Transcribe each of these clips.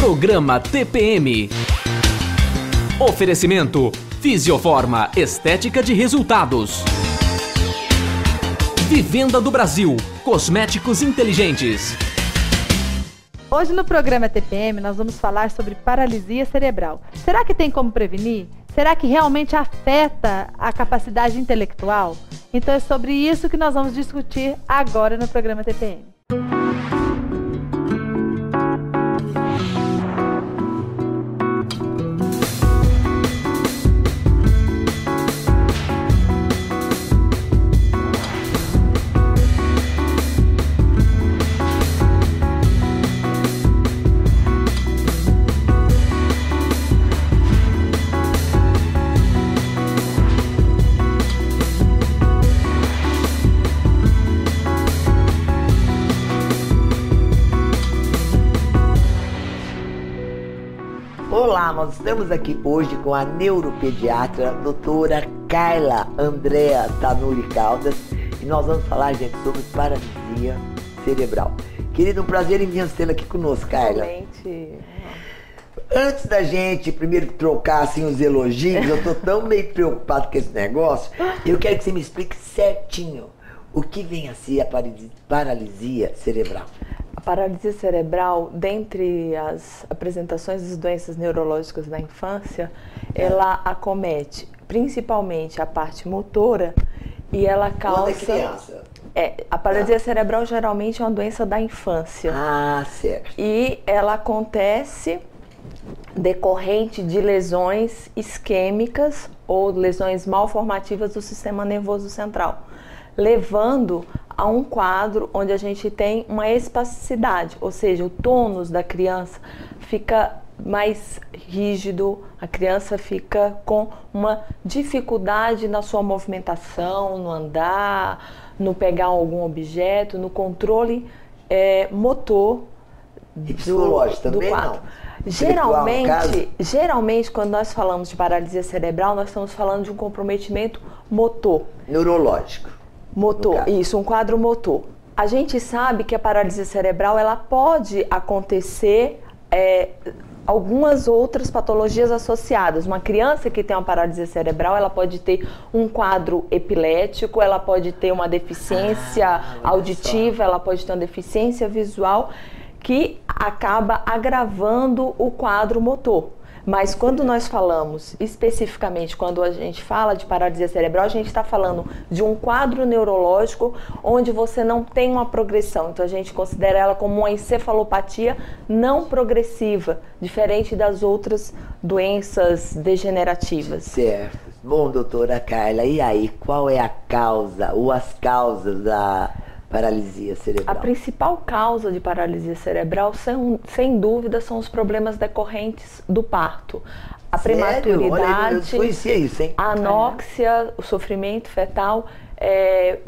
Programa TPM. Oferecimento Fisioforma, estética de resultados. Vivenda do Brasil, cosméticos inteligentes. Hoje no programa TPM nós vamos falar sobre paralisia cerebral. Será que tem como prevenir? Será que realmente afeta a capacidade intelectual? Então é sobre isso que nós vamos discutir agora no programa TPM. Olá, nós estamos aqui hoje com a neuropediatra doutora Carla Andrea Tanuri Caldas e nós vamos falar, gente, sobre paralisia cerebral. Querido, um prazer imenso tê-la aqui conosco, Carla. Realmente. Antes da gente primeiro trocar assim, os elogios, eu tô tão meio preocupado com esse negócio, eu quero que você me explique certinho o que vem a ser a paralisia cerebral. A paralisia cerebral, dentre as apresentações das doenças neurológicas da infância, ela acomete principalmente a parte motora e ela causa... Quando é criança? A paralisia cerebral geralmente é uma doença da infância. Ah, certo. E ela acontece decorrente de lesões isquêmicas ou lesões malformativas do sistema nervoso central, levando a um quadro onde a gente tem uma espasticidade, ou seja, o tônus da criança fica mais rígido, a criança fica com uma dificuldade na sua movimentação, no andar, no pegar algum objeto, no controle motor e psicológico do também quadro. Não. Geralmente, quando nós falamos de paralisia cerebral, nós estamos falando de um comprometimento motor. Neurológico. Motor, isso, um quadro motor. A gente sabe que a paralisia cerebral, ela pode acontecer algumas outras patologias associadas. Uma criança que tem uma paralisia cerebral, ela pode ter um quadro epilético, ela pode ter uma deficiência auditiva, ela pode ter uma deficiência visual, que acaba agravando o quadro motor. Mas quando nós falamos, especificamente, quando a gente fala de paralisia cerebral, a gente está falando de um quadro neurológico onde você não tem uma progressão. Então a gente considera ela como uma encefalopatia não progressiva, diferente das outras doenças degenerativas. Certo. Bom, doutora Carla, e aí, qual é a causa ou as causas da paralisia cerebral? A principal causa de paralisia cerebral, sem dúvida, são os problemas decorrentes do parto. A prematuridade, eu conhecia isso, hein? a anóxia, o sofrimento fetal,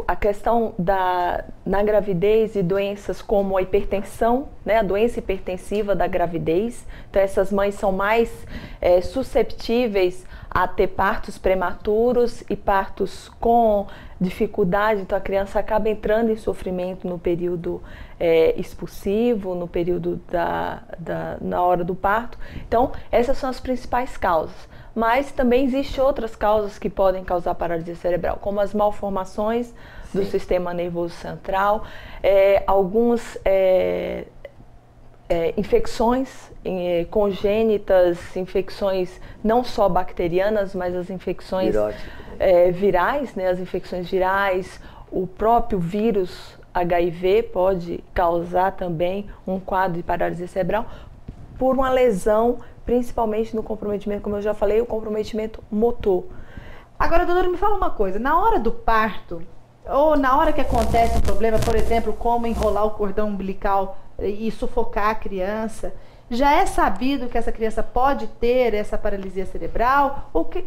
a questão na gravidez e doenças como a hipertensão, né, a doença hipertensiva da gravidez. Então essas mães são mais susceptíveis a ter partos prematuros e partos com dificuldade, então a criança acaba entrando em sofrimento no período expulsivo, no período na hora do parto. Então essas são as principais causas, mas também existem outras causas que podem causar paralisia cerebral, como as malformações do sistema nervoso central, algumas infecções congênitas, infecções não só bacterianas, mas as infecções virais, né? As infecções virais, o próprio vírus HIV pode causar também um quadro de paralisia cerebral por uma lesão, principalmente no comprometimento, como eu já falei, o comprometimento motor. Agora, doutora, me fala uma coisa, na hora do parto, ou na hora que acontece um problema, por exemplo, como enrolar o cordão umbilical e sufocar a criança, já é sabido que essa criança pode ter essa paralisia cerebral? Ou que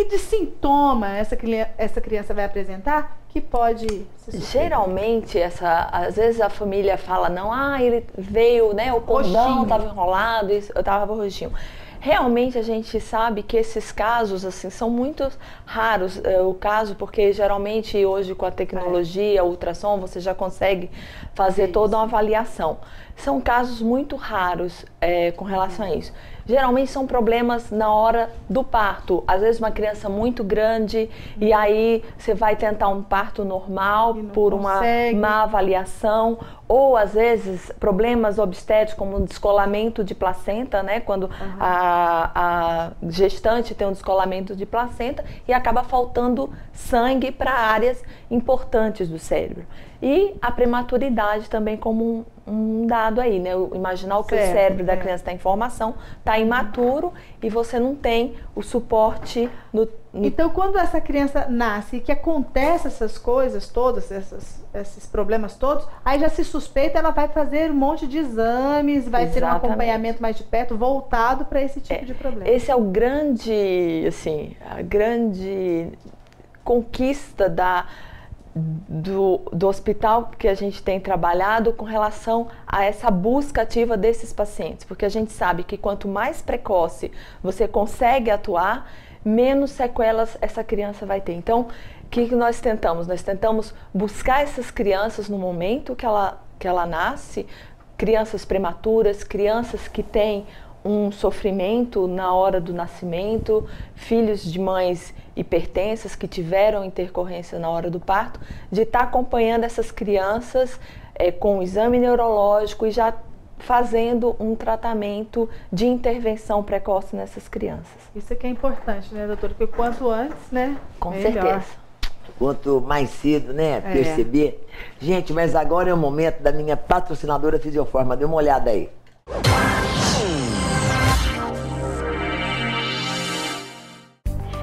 de sintoma essa criança vai apresentar que pode se Geralmente, às vezes a família fala, não, ele veio, né, o cordão estava enrolado, eu estava roxinho. Realmente a gente sabe que esses casos assim são muito raros, o caso, porque geralmente hoje com a tecnologia, o ultrassom, você já consegue fazer toda uma avaliação. São casos muito raros com relação a isso. Geralmente são problemas na hora do parto. Às vezes uma criança muito grande e aí você vai tentar um parto normal por uma má avaliação. Ou às vezes problemas obstétricos como um descolamento de placenta, né? Quando a gestante tem um descolamento de placenta e acaba faltando sangue para áreas importantes do cérebro. E a prematuridade também como um dado aí, né? Imaginar que o cérebro da criança está em formação, está imaturo e você não tem o suporte no... Então, quando essa criança nasce e que acontece essas coisas todas, esses problemas todos, aí já se suspeita, ela vai fazer um monte de exames, vai ter um acompanhamento mais de perto, voltado para esse tipo de problema. Esse é o grande, assim, a grande conquista do hospital que a gente tem trabalhado com relação a essa busca ativa desses pacientes, porque a gente sabe que quanto mais precoce você consegue atuar, menos sequelas essa criança vai ter. Então, o que nós tentamos? Nós tentamos buscar essas crianças no momento que ela nasce, crianças prematuras, crianças que têm um sofrimento na hora do nascimento, filhos de mães hipertensas que tiveram intercorrência na hora do parto, de estar acompanhando essas crianças com o exame neurológico e já fazendo um tratamento de intervenção precoce nessas crianças. Isso é que é importante, né, doutora? Porque quanto antes, né? Com certeza. Quanto mais cedo, né, perceber. Gente, mas agora é o momento da minha patrocinadora Fisioforma. Dê uma olhada aí.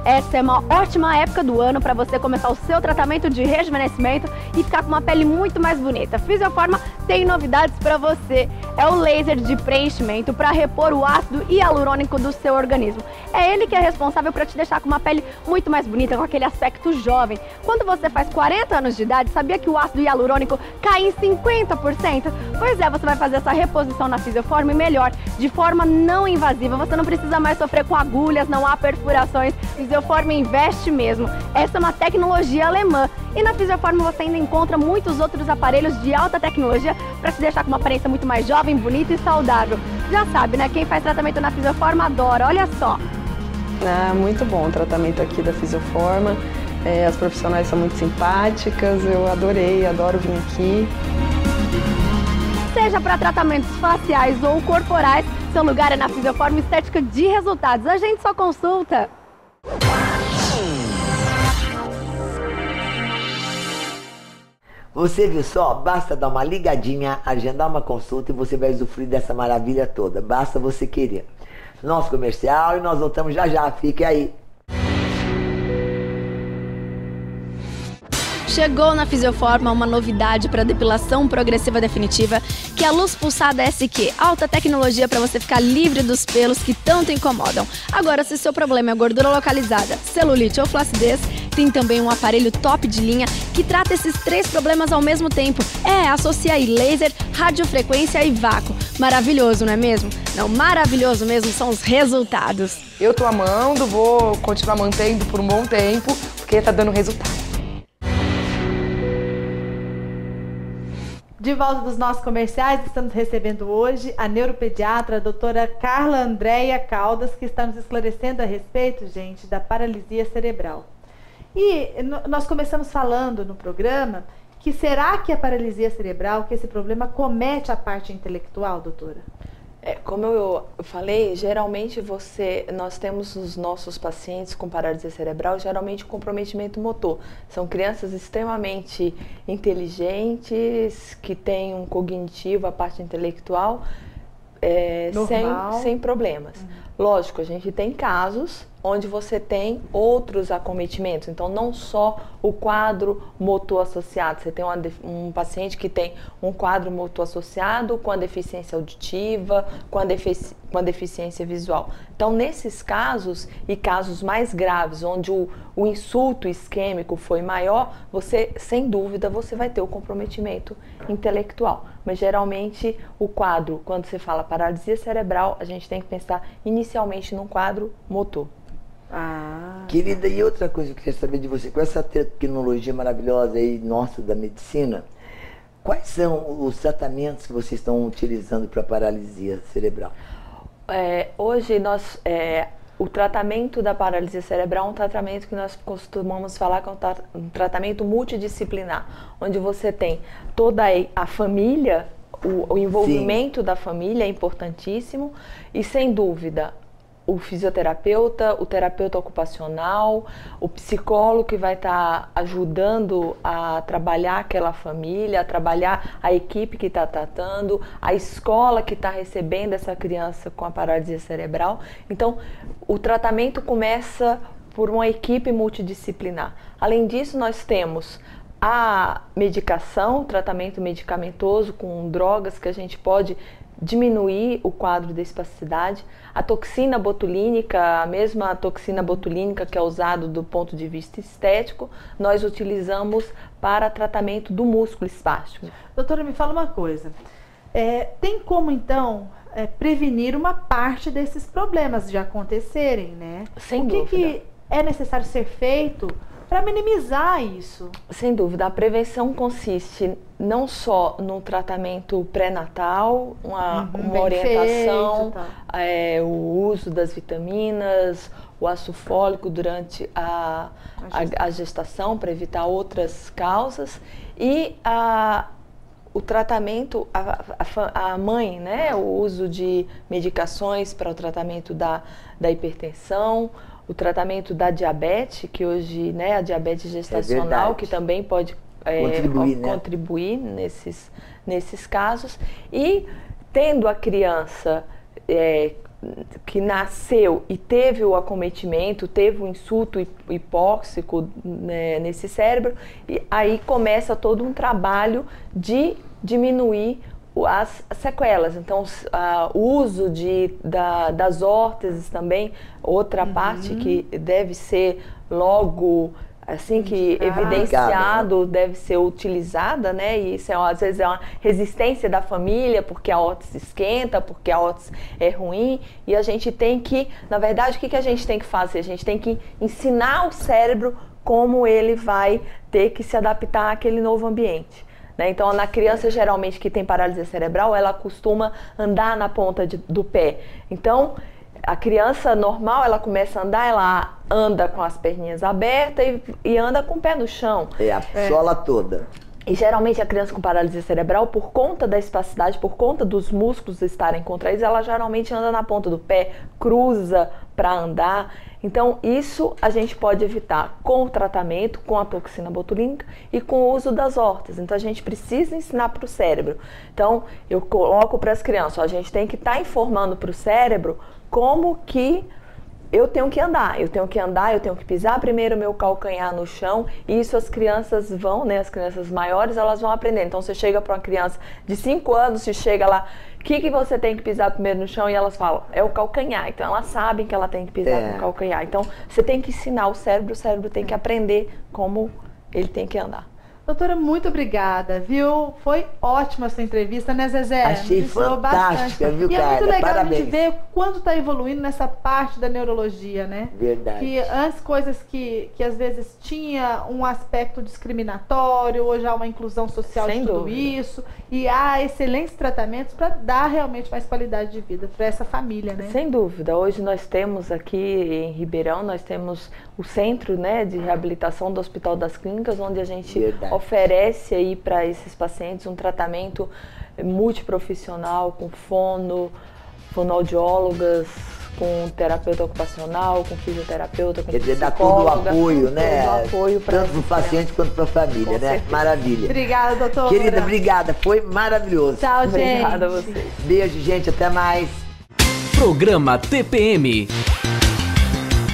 Essa é uma ótima época do ano para você começar o seu tratamento de rejuvenescimento e ficar com uma pele muito mais bonita. Fisioforma tem novidades para você. É o laser de preenchimento para repor o ácido hialurônico do seu organismo. É ele que é responsável para te deixar com uma pele muito mais bonita, com aquele aspecto jovem. Quando você faz 40 anos de idade, sabia que o ácido hialurônico cai em 50%? Pois é, você vai fazer essa reposição na Fisioforma e melhor, de forma não invasiva. Você não precisa mais sofrer com agulhas, não há perfurações. Fisioforma investe mesmo. Essa é uma tecnologia alemã. E na Fisioforma você ainda encontra muitos outros aparelhos de alta tecnologia para te deixar com uma aparência muito mais jovem, bonita e saudável. Já sabe, né? Quem faz tratamento na Fisioforma adora. Olha só. Muito bom o tratamento aqui da Fisioforma. As profissionais são muito simpáticas. Eu adoro vir aqui. Seja para tratamentos faciais ou corporais, seu lugar é na Fisioforma Estética de Resultados. A gente só consulta. Você viu só? Basta dar uma ligadinha, agendar uma consulta e você vai usufruir dessa maravilha toda. Basta você querer. Nosso comercial e nós voltamos já já. Fique aí. Chegou na Fisioforma uma novidade para depilação progressiva definitiva, que é a Luz Pulsada SQ, alta tecnologia para você ficar livre dos pelos que tanto incomodam. Agora, se seu problema é gordura localizada, celulite ou flacidez, tem também um aparelho top de linha que trata esses 3 problemas ao mesmo tempo. Associa aí laser, radiofrequência e vácuo. Maravilhoso, não é mesmo? Não, maravilhoso mesmo são os resultados. Eu tô amando, vou continuar mantendo por um bom tempo, porque tá dando resultado. De volta dos nossos comerciais, estamos recebendo hoje a neuropediatra, a doutora Carla Andréia Caldas, que está nos esclarecendo a respeito, gente, da paralisia cerebral. E nós começamos falando no programa que será que a paralisia cerebral, que esse problema comete a parte intelectual, doutora? Como eu falei, geralmente nós temos os nossos pacientes com paralisia cerebral, geralmente comprometimento motor. São crianças extremamente inteligentes, que têm um cognitivo, a parte intelectual, sem problemas. Lógico, a gente tem casos onde você tem outros acometimentos, então não só o quadro motor associado, você tem um paciente que tem um quadro motor associado com a deficiência auditiva, com a deficiência visual. Então, nesses casos e casos mais graves, onde o insulto isquêmico foi maior, sem dúvida, você vai ter o comprometimento intelectual. Mas, geralmente, o quadro, quando você fala paralisia cerebral, a gente tem que pensar inicialmente num quadro motor. Querida, e outra coisa que eu queria saber de você, com essa tecnologia maravilhosa aí, nossa, da medicina, Quais são os tratamentos que vocês estão utilizando para paralisia cerebral? Hoje o tratamento da paralisia cerebral é um tratamento que nós costumamos falar que é um tratamento multidisciplinar, onde você tem toda a família, o envolvimento da família é importantíssimo e, sem dúvida, o fisioterapeuta, o terapeuta ocupacional, o psicólogo que vai estar ajudando a trabalhar aquela família, a trabalhar a equipe que está tratando, a escola que está recebendo essa criança com a paralisia cerebral. Então, o tratamento começa por uma equipe multidisciplinar. Além disso, nós temos a medicação, o tratamento medicamentoso com drogas que a gente pode diminuir o quadro de espasticidade. A toxina botulínica, a mesma toxina botulínica que é usada do ponto de vista estético, nós utilizamos para tratamento do músculo espástico. Doutora, me fala uma coisa. Tem como, então, prevenir uma parte desses problemas de acontecerem, né? Sem dúvida. O que é necessário ser feito para minimizar isso? Sem dúvida, a prevenção consiste não só no tratamento pré-natal, uma orientação, o uso das vitaminas, o ácido fólico durante a gestação para evitar outras causas e o tratamento, a mãe, né, o uso de medicações para o tratamento da hipertensão, o tratamento da diabetes, que hoje, né, a diabetes gestacional, que também pode contribuir nesses casos. E tendo a criança que nasceu e teve o acometimento, teve o insulto hipóxico, né, nesse cérebro, e aí começa todo um trabalho de diminuir as sequelas. Então, o uso das órteses também, outra parte que deve ser logo, assim que evidenciado, deve ser utilizada, né? E isso às vezes é uma resistência da família, porque a órtese esquenta, porque a órtese é ruim, e a gente tem que, na verdade, o que a gente tem que fazer? A gente tem que ensinar o cérebro como ele vai ter que se adaptar àquele novo ambiente. Então, na criança, geralmente, que tem paralisia cerebral, ela costuma andar na ponta do pé. Então, a criança normal, ela começa a andar, ela anda com as perninhas abertas e anda com o pé no chão. A sola toda. E geralmente a criança com paralisia cerebral, por conta da espasticidade, por conta dos músculos estarem contraídos, ela geralmente anda na ponta do pé, cruza para andar. Então isso a gente pode evitar com o tratamento, com a toxina botulínica e com o uso das órteses. Então a gente precisa ensinar para o cérebro. Então eu coloco para as crianças, a gente tem que estar informando para o cérebro como que eu tenho que andar, eu tenho que pisar primeiro o meu calcanhar no chão, e isso as crianças vão, né, as crianças maiores, elas vão aprender. Então você chega para uma criança de 5 anos, você chega lá, o que você tem que pisar primeiro no chão? E elas falam, é o calcanhar. Então elas sabem que ela tem que pisar no calcanhar. Então você tem que ensinar o cérebro tem que aprender como ele tem que andar. Doutora, muito obrigada, viu? Foi ótima essa entrevista, né, Zezé? Achei fantástica, viu, Carla? E é muito legal Parabéns. a gente ver quanto está evoluindo nessa parte da neurologia, né? Verdade. Que antes coisas que às vezes tinha um aspecto discriminatório, hoje há uma inclusão social de tudo isso, e há excelentes tratamentos para dar realmente mais qualidade de vida para essa família, né? Sem dúvida. Hoje nós temos aqui em Ribeirão, nós temos o centro, né, de reabilitação do Hospital das Clínicas, onde a gente oferece aí para esses pacientes um tratamento multiprofissional, com fonoaudiólogas, com terapeuta ocupacional, com fisioterapeuta, com psicóloga. Quer dizer, dá todo o apoio, né? Todo o apoio tanto para o paciente quanto para a família, né? Certeza. Maravilha. Obrigada, doutora. Querida, obrigada. Foi maravilhoso. Tchau, gente. Obrigada a vocês. Beijo, gente. Até mais. Programa TPM.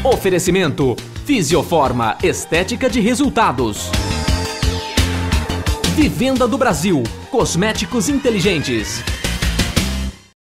Oferecimento Fisioforma, estética de resultados. Vivenda do Brasil, cosméticos inteligentes.